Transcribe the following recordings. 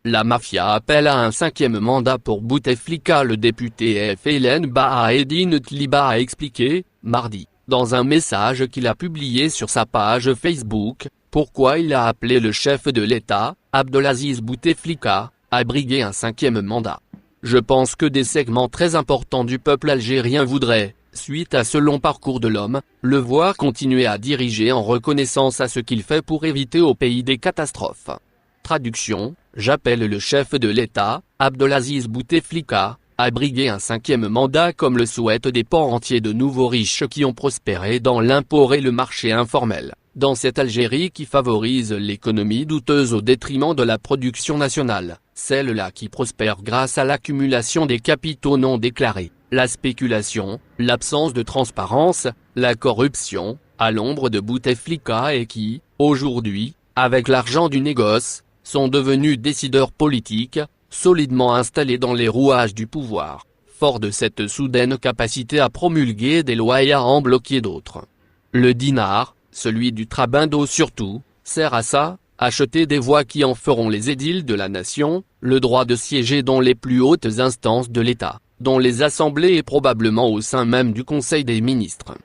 La mafia appelle à un 5e mandat pour Bouteflika. Le député FLN Bahaeddine Tliba a expliqué, mardi, dans un message qu'il a publié sur sa page Facebook, pourquoi il a appelé le chef de l'État, Abdelaziz Bouteflika, à briguer un 5e mandat. Je pense que des segments très importants du peuple algérien voudraient, suite à ce long parcours de l'homme, le voir continuer à diriger en reconnaissance à ce qu'il fait pour éviter au pays des catastrophes. Traduction, j'appelle le chef de l'État, Abdelaziz Bouteflika, à briguer un 5e mandat comme le souhaitent des pans entiers de nouveaux riches qui ont prospéré dans l'impôt et le marché informel, dans cette Algérie qui favorise l'économie douteuse au détriment de la production nationale, celle-là qui prospère grâce à l'accumulation des capitaux non déclarés, la spéculation, l'absence de transparence, la corruption, à l'ombre de Bouteflika et qui, aujourd'hui, avec l'argent du négoce, sont devenus décideurs politiques, solidement installés dans les rouages du pouvoir, forts de cette soudaine capacité à promulguer des lois et à en bloquer d'autres. Le dinar, celui du Trabindo surtout, sert à ça, acheter des voix qui en feront les édiles de la nation, le droit de siéger dans les plus hautes instances de l'État, dans les assemblées et probablement au sein même du Conseil des ministres.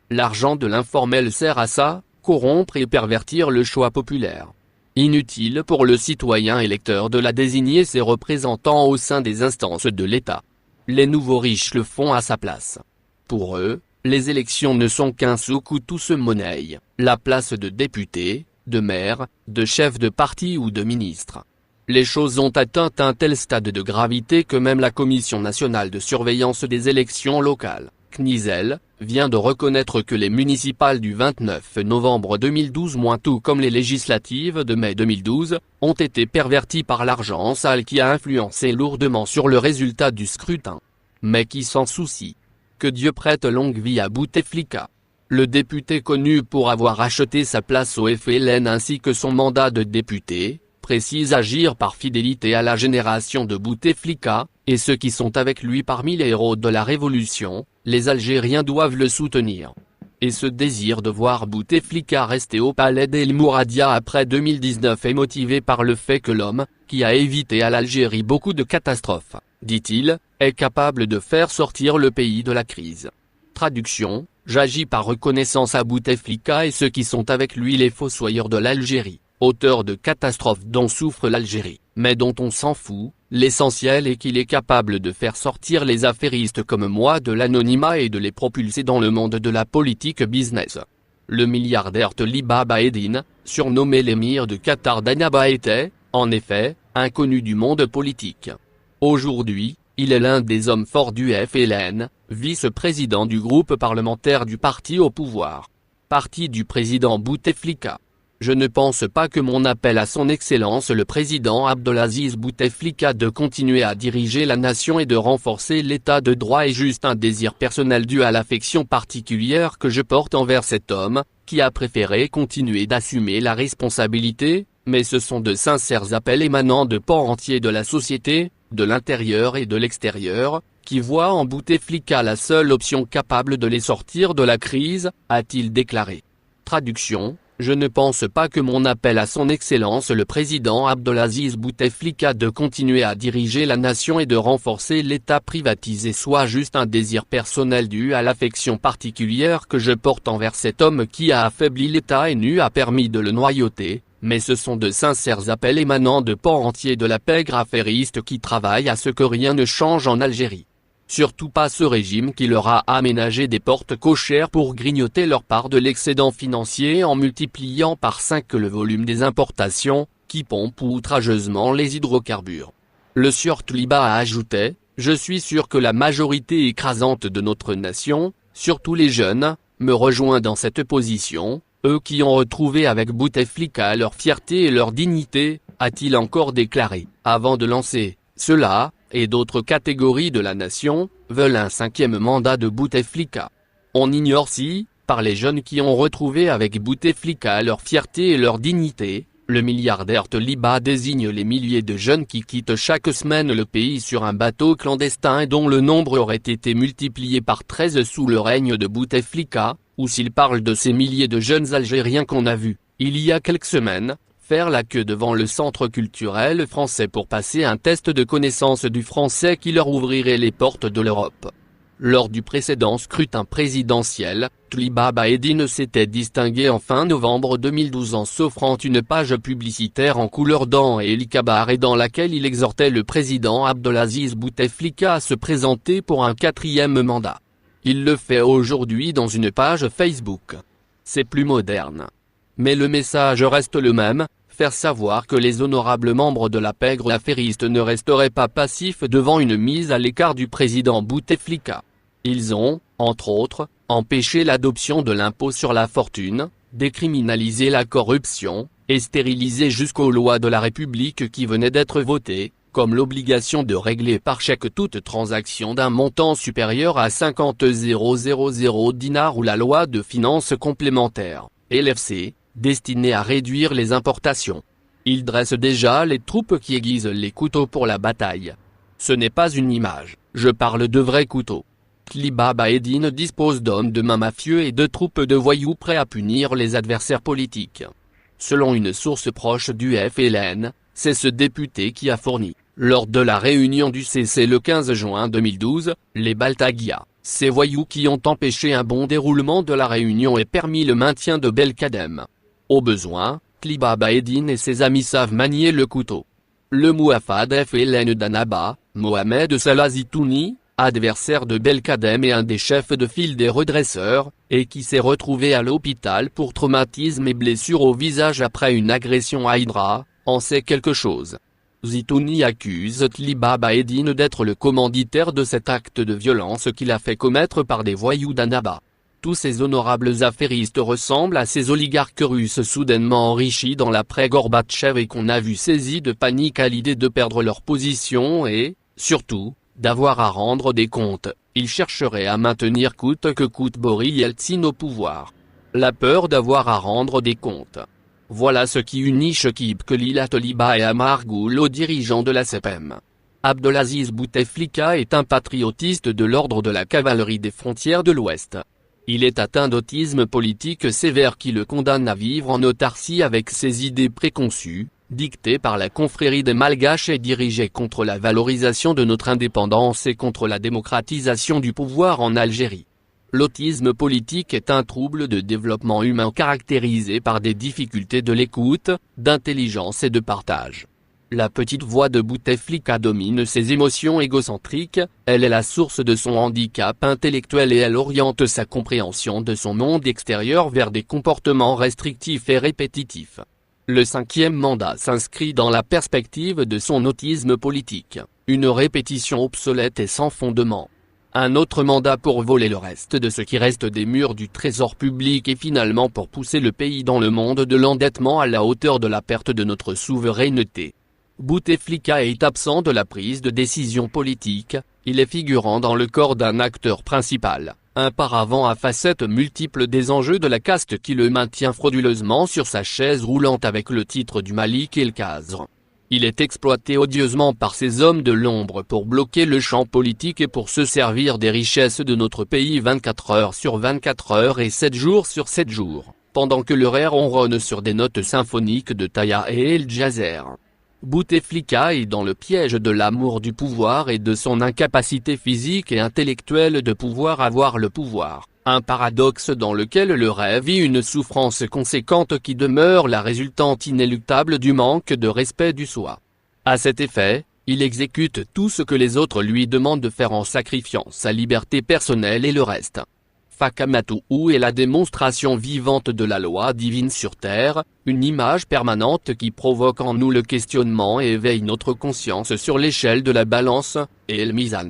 L'argent de l'informel sert à ça, corrompre et pervertir le choix populaire. Inutile pour le citoyen électeur de la désigner ses représentants au sein des instances de l'État. Les nouveaux riches le font à sa place. Pour eux, les élections ne sont qu'un souk où tout se monnaie, la place de député, de maire, de chef de parti ou de ministre. Les choses ont atteint un tel stade de gravité que même la Commission nationale de surveillance des élections locales, CNISEL, vient de reconnaître que les municipales du 29 novembre 2012 tout comme les législatives de mai 2012, ont été perverties par l'argent sale qui a influencé lourdement sur le résultat du scrutin. Mais qui s'en soucie? Que Dieu prête longue vie à Bouteflika. Le député connu pour avoir acheté sa place au FLN ainsi que son mandat de député, précise agir par fidélité à la génération de Bouteflika, et ceux qui sont avec lui parmi les héros de la Révolution, les Algériens doivent le soutenir. Et ce désir de voir Bouteflika rester au palais d'El Mouradia après 2019 est motivé par le fait que l'homme, qui a évité à l'Algérie beaucoup de catastrophes, dit-il, est capable de faire sortir le pays de la crise. Traduction, j'agis par reconnaissance à Bouteflika et ceux qui sont avec lui les fossoyeurs de l'Algérie, auteurs de catastrophes dont souffre l'Algérie, mais dont on s'en fout. L'essentiel est qu'il est capable de faire sortir les affairistes comme moi de l'anonymat et de les propulser dans le monde de la politique business. Le milliardaire Tliba Bahaeddine, surnommé l'émir de Qatar d'Annaba était, en effet, inconnu du monde politique. Aujourd'hui, il est l'un des hommes forts du FLN, vice-président du groupe parlementaire du parti au pouvoir. Parti du président Bouteflika. Je ne pense pas que mon appel à son Excellence le président Abdelaziz Bouteflika de continuer à diriger la nation et de renforcer l'état de droit est juste un désir personnel dû à l'affection particulière que je porte envers cet homme, qui a préféré continuer d'assumer la responsabilité, mais ce sont de sincères appels émanant de pans entiers de la société, de l'intérieur et de l'extérieur, qui voient en Bouteflika la seule option capable de les sortir de la crise, a-t-il déclaré. Traduction. Je ne pense pas que mon appel à son Excellence le président Abdelaziz Bouteflika de continuer à diriger la nation et de renforcer l'État privatisé soit juste un désir personnel dû à l'affection particulière que je porte envers cet homme qui a affaibli l'État et a permis de le noyauter, mais ce sont de sincères appels émanant de pans entiers de la pègre affairiste qui travaille à ce que rien ne change en Algérie. Surtout pas ce régime qui leur a aménagé des portes cochères pour grignoter leur part de l'excédent financier en multipliant par 5 le volume des importations, qui pompent outrageusement les hydrocarbures. Le sieur Tliba a ajouté, je suis sûr que la majorité écrasante de notre nation, surtout les jeunes, me rejoint dans cette position, eux qui ont retrouvé avec Bouteflika leur fierté et leur dignité, a-t-il encore déclaré, avant de lancer, cela, et d'autres catégories de la nation, veulent un 5e mandat de Bouteflika. On ignore si, par les jeunes qui ont retrouvé avec Bouteflika leur fierté et leur dignité, le milliardaire Tliba désigne les milliers de jeunes qui quittent chaque semaine le pays sur un bateau clandestin et dont le nombre aurait été multiplié par 13 sous le règne de Bouteflika, ou s'il parle de ces milliers de jeunes Algériens qu'on a vus, il y a quelques semaines, faire la queue devant le centre culturel français pour passer un test de connaissance du français qui leur ouvrirait les portes de l'Europe. Lors du précédent scrutin présidentiel, Tliba Baedine s'était distingué en fin novembre 2012 en s'offrant une page publicitaire en couleur d'an et Elikabar dans laquelle il exhortait le président Abdelaziz Bouteflika à se présenter pour un 4e mandat. Il le fait aujourd'hui dans une page Facebook. C'est plus moderne. Mais le message reste le même, faire savoir que les honorables membres de la pègre affairiste ne resteraient pas passifs devant une mise à l'écart du président Bouteflika. Ils ont, entre autres, empêché l'adoption de l'impôt sur la fortune, décriminalisé la corruption, et stérilisé jusqu'aux lois de la République qui venaient d'être votées, comme l'obligation de régler par chèque toute transaction d'un montant supérieur à 50 000 dinars ou la loi de finances complémentaires, LFC, destinée à réduire les importations. Ils dressent déjà les troupes qui aiguisent les couteaux pour la bataille. Ce n'est pas une image, je parle de vrais couteaux. Tliba Baedine dispose d'hommes de main mafieux et de troupes de voyous prêts à punir les adversaires politiques. Selon une source proche du FLN, c'est ce député qui a fourni, lors de la réunion du CC le 15 juin 2012, les Baltagia, ces voyous qui ont empêché un bon déroulement de la réunion et permis le maintien de Belkadem. Au besoin, Tliba Baedine et ses amis savent manier le couteau. Le Mouafad FLN d'Annaba, Mohamed Salah Zitouni, adversaire de Belkadem et un des chefs de file des redresseurs, et qui s'est retrouvé à l'hôpital pour traumatisme et blessure au visage après une agression à Hydra, en sait quelque chose. Zitouni accuse Tliba Baedine d'être le commanditaire de cet acte de violence qu'il a fait commettre par des voyous d'Annaba. Tous ces honorables affairistes ressemblent à ces oligarques russes soudainement enrichis dans l'après-Gorbatchev et qu'on a vu saisis de panique à l'idée de perdre leur position et, surtout, d'avoir à rendre des comptes. Ils chercheraient à maintenir coûte que coûte Boris Yeltsin au pouvoir. La peur d'avoir à rendre des comptes. Voilà ce qui unit Chekib Khalil Tliba et Amar Ghoul aux dirigeants de la CPM. Abdelaziz Bouteflika est un patriotiste de l'ordre de la cavalerie des frontières de l'Ouest. Il est atteint d'autisme politique sévère qui le condamne à vivre en autarcie avec ses idées préconçues, dictées par la confrérie des Malgaches et dirigées contre la valorisation de notre indépendance et contre la démocratisation du pouvoir en Algérie. L'autisme politique est un trouble de développement humain caractérisé par des difficultés de l'écoute, d'intelligence et de partage. La petite voix de Bouteflika domine ses émotions égocentriques, elle est la source de son handicap intellectuel et elle oriente sa compréhension de son monde extérieur vers des comportements restrictifs et répétitifs. Le 5e mandat s'inscrit dans la perspective de son autisme politique, une répétition obsolète et sans fondement. Un autre mandat pour voler le reste de ce qui reste des murs du trésor public et finalement pour pousser le pays dans le monde de l'endettement à la hauteur de la perte de notre souveraineté. Bouteflika est absent de la prise de décision politique, il est figurant dans le corps d'un acteur principal, un paravent à facettes multiples des enjeux de la caste qui le maintient frauduleusement sur sa chaise roulante avec le titre du Malik el-Khazr. Il est exploité odieusement par ces hommes de l'ombre pour bloquer le champ politique et pour se servir des richesses de notre pays 24 heures sur 24 heures et 7 jours sur 7 jours, pendant que le rire ronronne sur des notes symphoniques de Taya et El Jazer. Bouteflika est dans le piège de l'amour du pouvoir et de son incapacité physique et intellectuelle de pouvoir avoir le pouvoir, un paradoxe dans lequel le rêve vit une souffrance conséquente qui demeure la résultante inéluctable du manque de respect du soi. À cet effet, il exécute tout ce que les autres lui demandent de faire en sacrifiant sa liberté personnelle et le reste. Fakamatou est la démonstration vivante de la loi divine sur terre, une image permanente qui provoque en nous le questionnement et éveille notre conscience sur l'échelle de la balance, et El Mizan.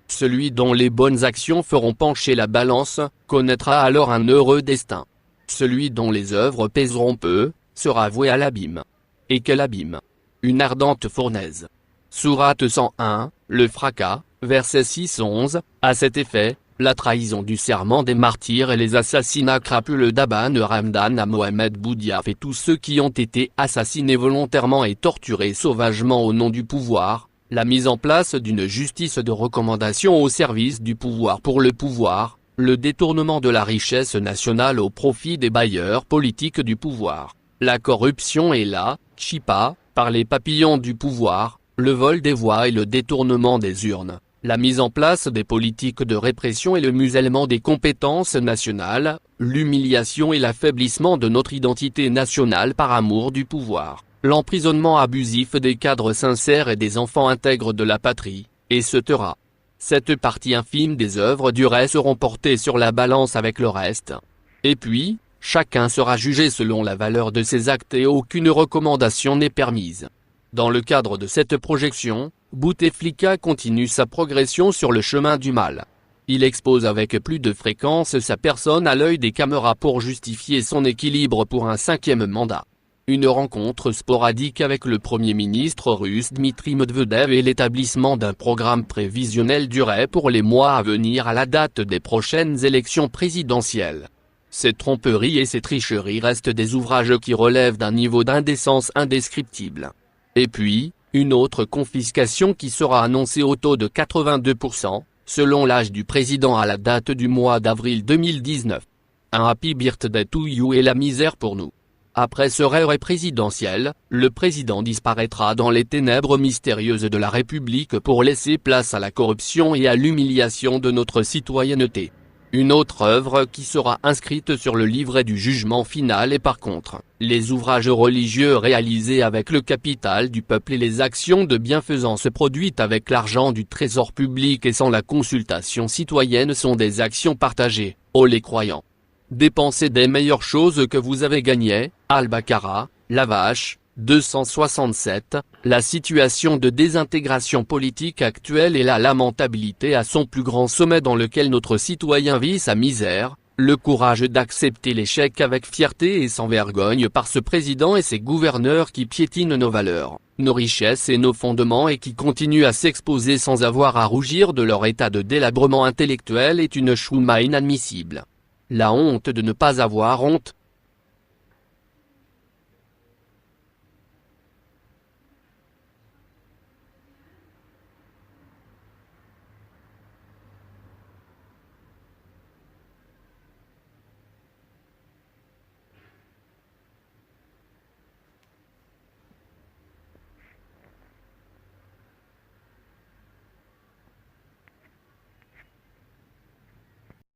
Celui dont les bonnes actions feront pencher la balance, connaîtra alors un heureux destin. Celui dont les œuvres pèseront peu, sera voué à l'abîme. Et quel abîme! Une ardente fournaise. Sourate 101, le fracas, verset 6-11, à cet effet, la trahison du serment des martyrs et les assassinats crapules d'Aban Ramdan à Mohamed Boudiaf et tous ceux qui ont été assassinés volontairement et torturés sauvagement au nom du pouvoir, la mise en place d'une justice de recommandation au service du pouvoir pour le pouvoir, le détournement de la richesse nationale au profit des bailleurs politiques du pouvoir, La corruption est là, Chipa, par les papillons du pouvoir, le vol des voix et le détournement des urnes, la mise en place des politiques de répression et le musellement des compétences nationales, l'humiliation et l'affaiblissement de notre identité nationale par amour du pouvoir, l'emprisonnement abusif des cadres sincères et des enfants intègres de la patrie, etc. Cette partie infime des œuvres du reste seront portées sur la balance avec le reste. Et puis, chacun sera jugé selon la valeur de ses actes et aucune recommandation n'est permise. Dans le cadre de cette projection, Bouteflika continue sa progression sur le chemin du mal. Il expose avec plus de fréquence sa personne à l'œil des caméras pour justifier son équilibre pour un 5e mandat. Une rencontre sporadique avec le Premier ministre russe Dmitry Medvedev et l'établissement d'un programme prévisionnel durait pour les mois à venir à la date des prochaines élections présidentielles. Ces tromperies et ces tricheries restent des ouvrages qui relèvent d'un niveau d'indécence indescriptible. Et puis, une autre confiscation qui sera annoncée au taux de 82%, selon l'âge du président à la date du mois d'avril 2019. Un happy birthday to you et la misère pour nous. Après ce rêve présidentiel, le président disparaîtra dans les ténèbres mystérieuses de la République pour laisser place à la corruption et à l'humiliation de notre citoyenneté. Une autre œuvre qui sera inscrite sur le livret du jugement final est par contre, les ouvrages religieux réalisés avec le capital du peuple et les actions de bienfaisance produites avec l'argent du trésor public et sans la consultation citoyenne sont des actions partagées, ô les croyants. Dépensez des meilleures choses que vous avez gagnées, Al-Baqarah, la vache, 267, la situation de désintégration politique actuelle et la lamentabilité à son plus grand sommet dans lequel notre citoyen vit sa misère, le courage d'accepter l'échec avec fierté et sans vergogne par ce président et ses gouverneurs qui piétinent nos valeurs, nos richesses et nos fondements et qui continuent à s'exposer sans avoir à rougir de leur état de délabrement intellectuel est une chouma inadmissible. La honte de ne pas avoir honte,